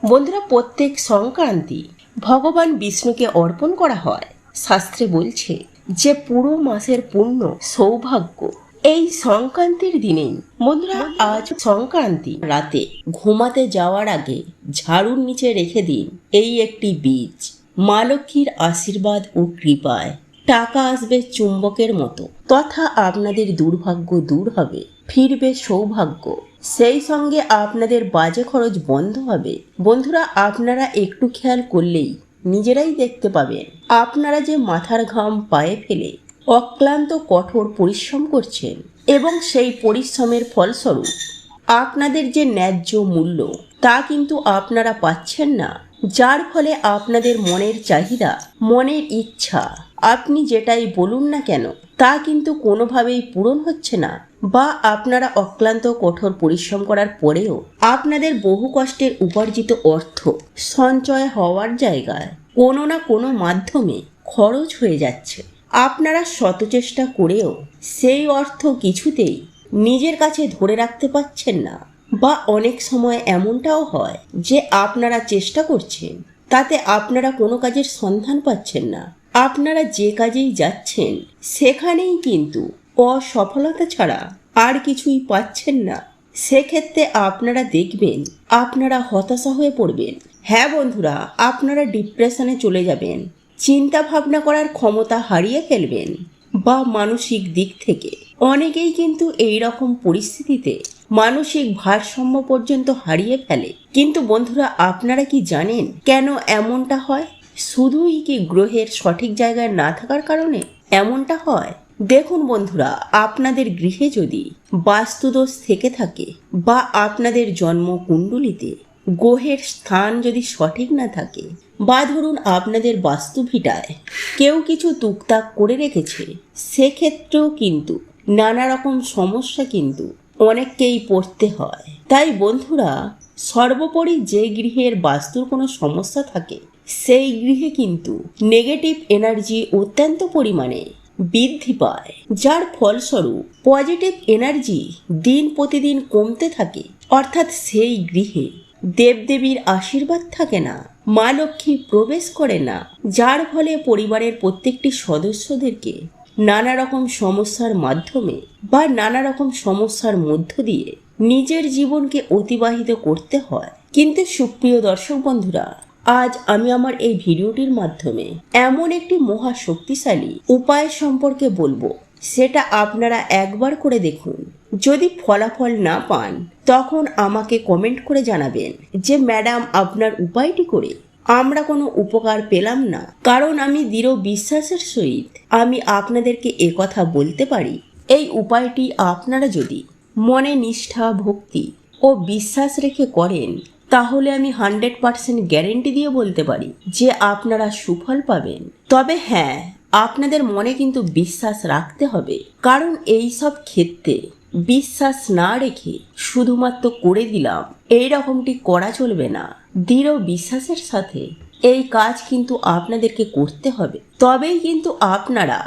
বন্ধুরা, প্রত্যেক সংক্রান্তি ভগবান বিষ্ণুকে অর্পণ করা হয়। শাস্ত্রে বলছে যে পুরো মাসের পুণ্য সৌভাগ্য এই সংক্রান্তির দিনেই। বন্ধুরা, আজ সংক্রান্তি রাতে ঘুমাতে যাওয়ার আগে ঝাড়ুর নিচে রেখে দিন এই একটি বীজ। মা লক্ষ্মীর আশীর্বাদ ও কৃপায় টাকা আসবে চুম্বকের মতো, তথা আপনাদের দুর্ভাগ্য দূর হবে, ফিরবে সৌভাগ্য। সেই সঙ্গে আপনাদের বাজে খরচ বন্ধ হবে। বন্ধুরা, আপনারা একটু খেয়াল করলেই নিজেরাই দেখতে পাবেন আপনারা যে মাথার ঘাম পায়ে ফেলে অক্লান্ত কঠোর পরিশ্রম করছেন এবং সেই পরিশ্রমের ফলস্বরূপ আপনাদের যে ন্যায্য মূল্য তা কিন্তু আপনারা পাচ্ছেন না, যার ফলে আপনাদের মনের চাহিদা, মনের ইচ্ছা আপনি যেটাই বলুন না কেন তা কিন্তু কোনোভাবেই পূরণ হচ্ছে না, বা আপনারা অক্লান্ত কঠোর পরিশ্রম করার পরেও আপনাদের বহু কষ্টের উপার্জিত অর্থ সঞ্চয় হওয়ার জায়গায় কোনো না কোনো মাধ্যমে খরচ হয়ে যাচ্ছে। আপনারা শত চেষ্টা করেও সেই অর্থ কিছুতেই নিজের কাছে ধরে রাখতে পারছেন না, বা অনেক সময় এমনটাও হয় যে আপনারা চেষ্টা করছেন তাতে আপনারা কোনো কাজের সন্ধান পাচ্ছেন না। আপনারা যে কাজেই যাচ্ছেন সেখানেই কিন্তু অসফলতা ছাড়া আর কিছুই পাচ্ছেন না। সেক্ষেত্রে আপনারা দেখবেন আপনারা হতাশা হয়ে পড়বেন। হ্যাঁ বন্ধুরা, আপনারা ডিপ্রেশনে চলে যাবেন, চিন্তা ভাবনা করার ক্ষমতা হারিয়ে ফেলবেন, বা মানসিক দিক থেকে অনেকেই কিন্তু এই রকম পরিস্থিতিতে মানসিক ভারসাম্য পর্যন্ত হারিয়ে ফেলে। কিন্তু বন্ধুরা, আপনারা কি জানেন কেন এমনটা হয়? শুধুই কি গ্রহের সঠিক জায়গায় না থাকার কারণে এমনটা হয়? দেখুন বন্ধুরা, আপনাদের গৃহে যদি বাস্তুদোষ থেকে থাকে, বা আপনাদের জন্ম কুণ্ডলিতে গ্রহের স্থান যদি সঠিক না থাকে, বা ধরুন আপনাদের বাস্তুভিটায় কেউ কিছু টুকটাক করে রেখেছে, সেক্ষেত্রেও কিন্তু নানা রকম সমস্যা কিন্তু অনেককেই পড়তে হয়। তাই বন্ধুরা, সর্বোপরি যে গৃহের বাস্তুর কোনো সমস্যা থাকে সেই গৃহে কিন্তু নেগেটিভ এনার্জি অত্যন্ত পরিমাণে বৃদ্ধি পায়, যার ফলস্বরূপ পজিটিভ এনার্জি দিন প্রতিদিন কমতে থাকে। অর্থাৎ সেই গৃহে দেবদেবীর আশীর্বাদ থাকে না, মা লক্ষ্মী প্রবেশ করে না, যার ফলে পরিবারের প্রত্যেকটি সদস্যদেরকে নানা রকম সমস্যার মাধ্যমে বা নানা রকম সমস্যার মধ্য দিয়ে নিজের জীবনকে অতিবাহিত করতে হয়। কিন্তু সুপ্রিয় দর্শক বন্ধুরা, আজ আমি আমার এই ভিডিওটির মাধ্যমে এমন একটি মহা শক্তিশালী উপায় সম্পর্কে বলবো, সেটা আপনারা একবার করে দেখুন। যদি ফলাফল না পান তখন আমাকে কমেন্ট করে জানাবেন যে ম্যাডাম, আপনার উপায়টি করে আমরা কোনো উপকার পেলাম না। কারণ আমি দৃঢ় বিশ্বাসের সহিত আমি আপনাদেরকে একথা বলতে পারি, এই উপায়টি আপনারা যদি মনে নিষ্ঠা, ভক্তি ও বিশ্বাস রেখে করেন তাহলে আমি 100% গ্যারেন্টি দিয়ে বলতে পারি যে আপনারা সুফল পাবেন। তবে হ্যাঁ, আপনাদের মনে কিন্তু বিশ্বাস রাখতে হবে, কারণ এই সব ক্ষেত্রে বিশ্বাস না রেখে শুধুমাত্র করে দিলাম এই রকমটি করা চলবে না। দৃঢ় বিশ্বাসের সাথে এই কাজ কিন্তু আপনাদেরকে করতে হবে, তবেই কিন্তু আপনারা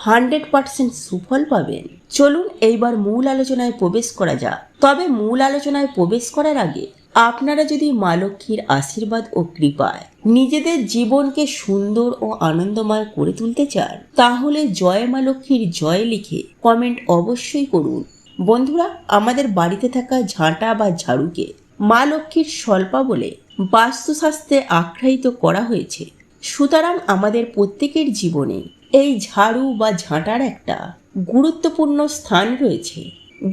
100% সুফল পাবেন। চলুন এইবার মূল আলোচনায় প্রবেশ করা যাক। তবে মূল আলোচনায় প্রবেশ করার আগে আপনারা যদি মা লক্ষ্মীর আশীর্বাদ ও কৃপায় নিজেদের জীবনকে সুন্দর ও আনন্দময় করে তুলতে চান, তাহলে জয় মা লক্ষ্মীর জয় লিখে কমেন্ট অবশ্যই করুন। বন্ধুরা, আমাদের বাড়িতে থাকা ঝাঁটা বা ঝাড়ুকে মা লক্ষ্মীর স্বল্পা বলে বাস্তুশাস্ত্রে আখ্যায়িত করা হয়েছে। সুতরাং আমাদের প্রত্যেকের জীবনে এই ঝাড়ু বা ঝাঁটার একটা গুরুত্বপূর্ণ স্থান রয়েছে।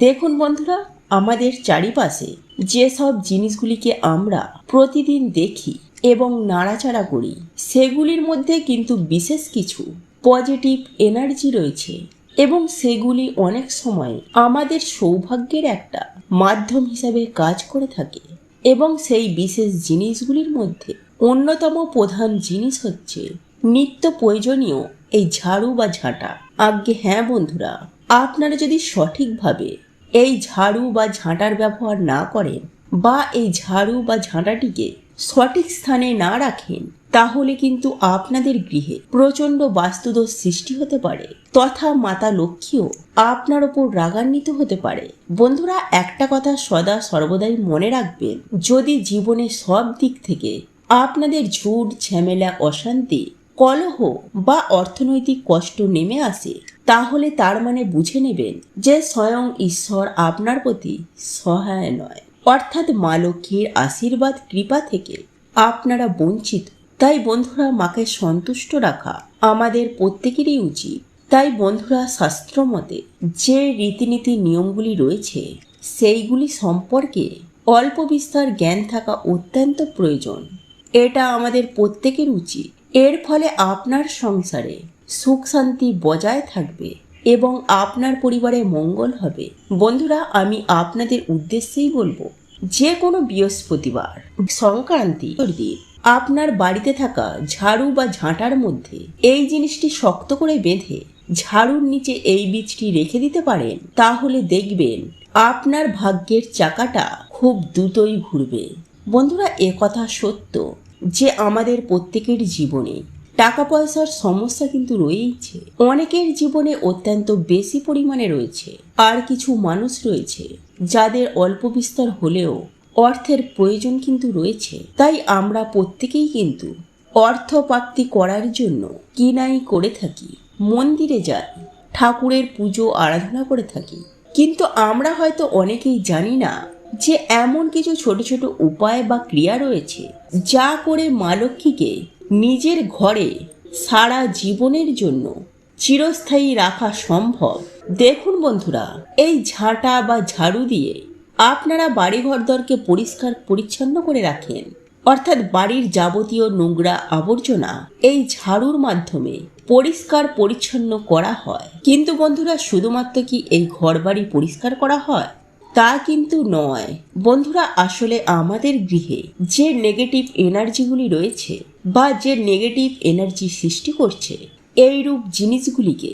দেখুন বন্ধুরা, আমাদের চারিপাশে যেসব জিনিসগুলিকে আমরা প্রতিদিন দেখি এবং নাড়াচাড়া করি, সেগুলির মধ্যে কিন্তু বিশেষ কিছু পজিটিভ এনার্জি রয়েছে, এবং সেগুলি অনেক সময় আমাদের সৌভাগ্যের একটা মাধ্যম হিসাবে কাজ করে থাকে। এবং সেই বিশেষ জিনিসগুলির মধ্যে অন্যতম প্রধান জিনিস হচ্ছে নিত্য প্রয়োজনীয় এই ঝাড়ু বা ঝাঁটা। আজ্ঞে হ্যাঁ বন্ধুরা, আপনারা যদি সঠিকভাবে এই ঝাড়ু বা ঝাঁটার ব্যবহার না করেন, বা এই ঝাড়ু বা ঝাঁটাটিকে সঠিক স্থানে না রাখেন, তাহলে কিন্তু আপনাদের গৃহে প্রচণ্ড বাস্তুদোষ সৃষ্টি হতে পারে, তথা মাতা লক্ষ্মীও আপনার ওপর রাগান্বিত হতে পারে। বন্ধুরা, একটা কথা সদা সর্বদাই মনে রাখবেন, যদি জীবনে সব দিক থেকে আপনাদের ঝুট ঝামেলা অশান্তি কলহ বা অর্থনৈতিক কষ্ট নেমে আসে, তাহলে তার মানে বুঝে নেবেন যে স্বয়ং ঈশ্বর আপনার প্রতি সহায় নয়, অর্থাৎ মা লক্ষ্মীর আশীর্বাদ কৃপা থেকে আপনারা বঞ্চিত। তাই বন্ধুরা, মাকে সন্তুষ্ট রাখা আমাদের প্রত্যেকেরই উচিত। তাই বন্ধুরা, শাস্ত্র মতে যে রীতিনীতি নিয়মগুলি রয়েছে সেইগুলি সম্পর্কে অল্প বিস্তর জ্ঞান থাকা অত্যন্ত প্রয়োজন। এটা আমাদের প্রত্যেকের উচিত। এর ফলে আপনার সংসারে সুখ শান্তি বজায় থাকবে এবং আপনার পরিবারে মঙ্গল হবে। বন্ধুরা, আমি আপনাদের উদ্দেশ্যেই বলবো, যে কোনো বৃহস্পতিবার সংক্রান্তি দিন আপনার বাড়িতে থাকা ঝাড়ু বা ঝাঁটার মধ্যে এই জিনিসটি শক্ত করে বেঁধে ঝাড়ুর নিচে এই বীজটি রেখে দিতে পারেন, তাহলে দেখবেন আপনার ভাগ্যের চাকাটা খুব দ্রুতই ঘুরবে। বন্ধুরা, কথা সত্য যে আমাদের প্রত্যেকের জীবনে টাকা পয়সার সমস্যা কিন্তু রয়েইছে। অনেকের জীবনে অত্যন্ত বেশি পরিমাণে রয়েছে, আর কিছু মানুষ রয়েছে যাদের অল্প বিস্তর হলেও অর্থের প্রয়োজন কিন্তু রয়েছে। তাই আমরা প্রত্যেকেই কিন্তু অর্থ প্রাপ্তি করার জন্য কিনাই করে থাকি, মন্দিরে যাই, ঠাকুরের পুজো আরাধনা করে থাকি। কিন্তু আমরা হয়তো অনেকেই জানি না যে এমন কিছু ছোট ছোট উপায় বা ক্রিয়া রয়েছে যা করে মা লক্ষ্মীকে নিজের ঘরে সারা জীবনের জন্য চিরস্থায়ী রাখা সম্ভব। দেখুন বন্ধুরা, এই ঝাঁটা বা ঝাড়ু দিয়ে আপনারা বাড়িঘরদরকে পরিষ্কার পরিচ্ছন্ন করে রাখেন, অর্থাৎ বাড়ির যাবতীয় নোংরা আবর্জনা এই ঝাড়ুর মাধ্যমে পরিষ্কার পরিচ্ছন্ন করা হয়। কিন্তু বন্ধুরা, শুধুমাত্র কি এই ঘরবাড়ি পরিষ্কার করা হয় তা কিন্তু নয়। বন্ধুরা, আসলে আমাদের গৃহে যে নেগেটিভ এনার্জিগুলি রয়েছে বা যে নেগেটিভ এনার্জি সৃষ্টি করছে, এইরূপ জিনিসগুলিকে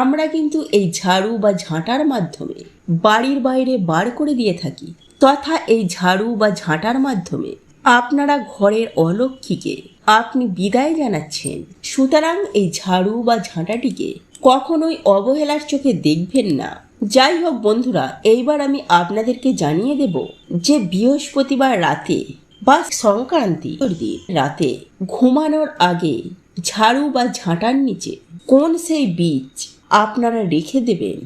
আমরা কিন্তু এই ঝাড়ু বা ঝাঁটার মাধ্যমে বাড়ির বাইরে বার করে দিয়ে থাকি, তথা এই ঝাড়ু বা ঝাঁটার মাধ্যমে আপনারা ঘরের অলক্ষ্মীকে আপনি বিদায় জানাচ্ছেন। সুতরাং এই ঝাড়ু বা ঝাঁটাটিকে কখনোই অবহেলার চোখে দেখবেন না। যাই হোক বন্ধুরা, এইবার আমি আপনাদেরকে জানিয়ে দেব যে বৃহস্পতিবার রাতে বা সংক্রান্তি দিন রাতে ঘুমানোর আগে ঝাড়ু বা ঝাঁটার নিচে কোন সেই বীজ আপনারা রেখে দেবেন,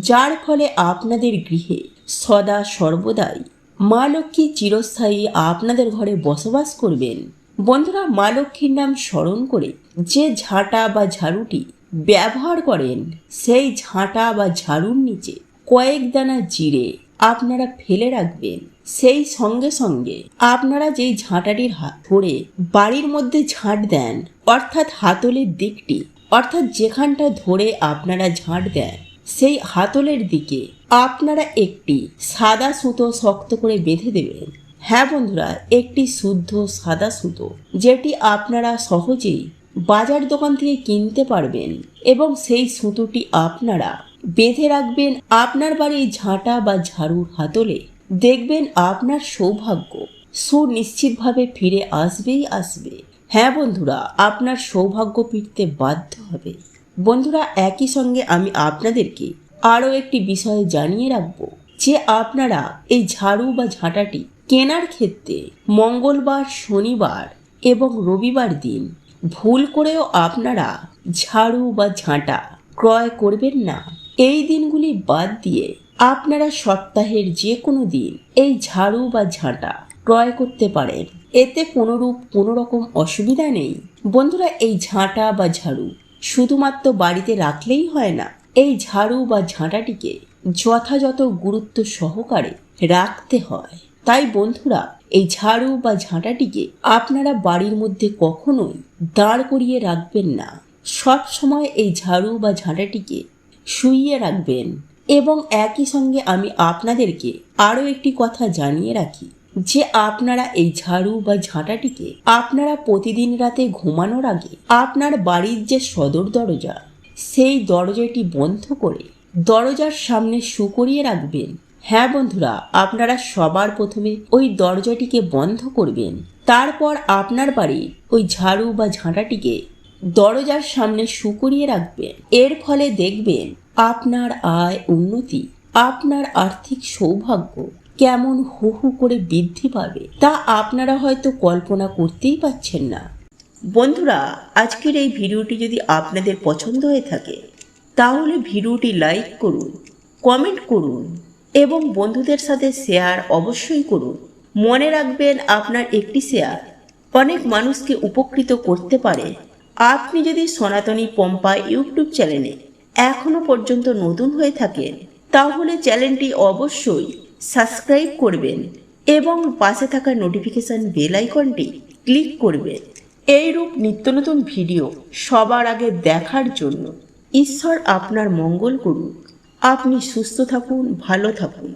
যার ফলে আপনাদের গৃহে সদা সর্বদাই মা লক্ষ্মী চিরস্থায়ী আপনাদের ঘরে বসবাস করবেন। বন্ধুরা, মা লক্ষ্মীর নাম স্মরণ করে যে ঝাঁটা বা ঝাড়ুটি ব্যবহার করেন, সেই ঝাঁটা বা ঝাড়ুর নিচে কয়েক দানা জিরে আপনারা ফেলে রাখবেন। সেই সঙ্গে সঙ্গে আপনারা যেই ঝাঁটাটির হাত ধরে বাড়ির মধ্যে ঝাঁট দেন, অর্থাৎ হাতলের দিকটি, অর্থাৎ যেখানটা ধরে আপনারা ঝাঁট দেন সেই হাতলের দিকে আপনারা একটি সাদা সুতো শক্ত করে বেঁধে দেবেন। হ্যাঁ বন্ধুরা, একটি শুদ্ধ সাদা সুতো, যেটি আপনারা সহজেই বাজার দোকান থেকে কিনতে পারবেন, এবং সেই সুতোটি আপনারা বেঁধে রাখবেন আপনার বাড়ির ঝাঁটা বা ঝাড়ুর হাতলে। দেখবেন আপনার সৌভাগ্য সুনিশ্চিতভাবে ফিরে আসবেই আসবে। হ্যাঁ বন্ধুরা, আপনার সৌভাগ্য ফিরতে বাধ্য হবে। বন্ধুরা, একই সঙ্গে আমি আপনাদেরকে আরও একটি বিষয় জানিয়ে রাখবো যে আপনারা এই ঝাড়ু বা ঝাঁটাটি কেনার ক্ষেত্রে মঙ্গলবার, শনিবার এবং রবিবার দিন ভুল করেও আপনারা ঝাড়ু বা ঝাঁটা ক্রয় করবেন না। এই দিনগুলি বাদ দিয়ে আপনারা সপ্তাহের যে কোনো দিন এই ঝাড়ু বা ঝাঁটা ক্রয় করতে পারেন, এতে কোনো রকম অসুবিধা নেই। বন্ধুরা, এই ঝাঁটা বা ঝাড়ু শুধুমাত্র বাড়িতে রাখলেই হয় না, এই ঝাড়ু বা ঝাঁটাটিকে যথাযথ গুরুত্ব সহকারে রাখতে হয়। তাই বন্ধুরা, এই ঝাড়ু বা ঝাঁটাটিকে আপনারা বাড়ির মধ্যে কখনোই দাঁড় করিয়ে রাখবেন না। সব সময় এই ঝাড়ু বা ঝাঁটাটিকে শুইয়ে রাখবেন। এবং একই সঙ্গে আমি আপনাদেরকে আরও একটি কথা জানিয়ে রাখি যে আপনারা এই ঝাড়ু বা ঝাঁটাটিকে আপনারা প্রতিদিন রাতে ঘুমানোর আগে আপনার বাড়ির যে সদর দরজা, সেই দরজাটি বন্ধ করে দরজার সামনে করিয়ে রাখবেন। হ্যাঁ বন্ধুরা, আপনারা সবার প্রথমে ওই দরজাটিকে বন্ধ করবেন, তারপর আপনার বাড়ির ওই ঝাড়ু বা ঝাঁটাটিকে দরজার সামনে শুকরিয়ে রাখবেন। এর ফলে দেখবেন আপনার আয় উন্নতি, আপনার আর্থিক সৌভাগ্য কেমন হু হু করে বৃদ্ধি পাবে তা আপনারা হয়তো কল্পনা করতেই পারছেন না। বন্ধুরা, আজকের এই ভিডিওটি যদি আপনাদের পছন্দ হয়ে থাকে তাহলে ভিডিওটি লাইক করুন, কমেন্ট করুন এবং বন্ধুদের সাথে শেয়ার অবশ্যই করুন। মনে রাখবেন, আপনার একটি শেয়ার অনেক মানুষকে উপকৃত করতে পারে। আপনি যদি সনাতনী পম্পা ইউটিউব চ্যানেলে এখনো পর্যন্ত নতুন হয়ে থাকেন তাহলে চ্যানেলটি অবশ্যই সাবস্ক্রাইব করবেন এবং পাশে থাকা নোটিফিকেশন বেল আইকনটি ক্লিক করবেন এইরূপ নিত্য নতুন ভিডিও সবার আগে দেখার জন্য। ঈশ্বর আপনার মঙ্গল করুন। আপনি সুস্থ থাকুন, ভালো থাকুন।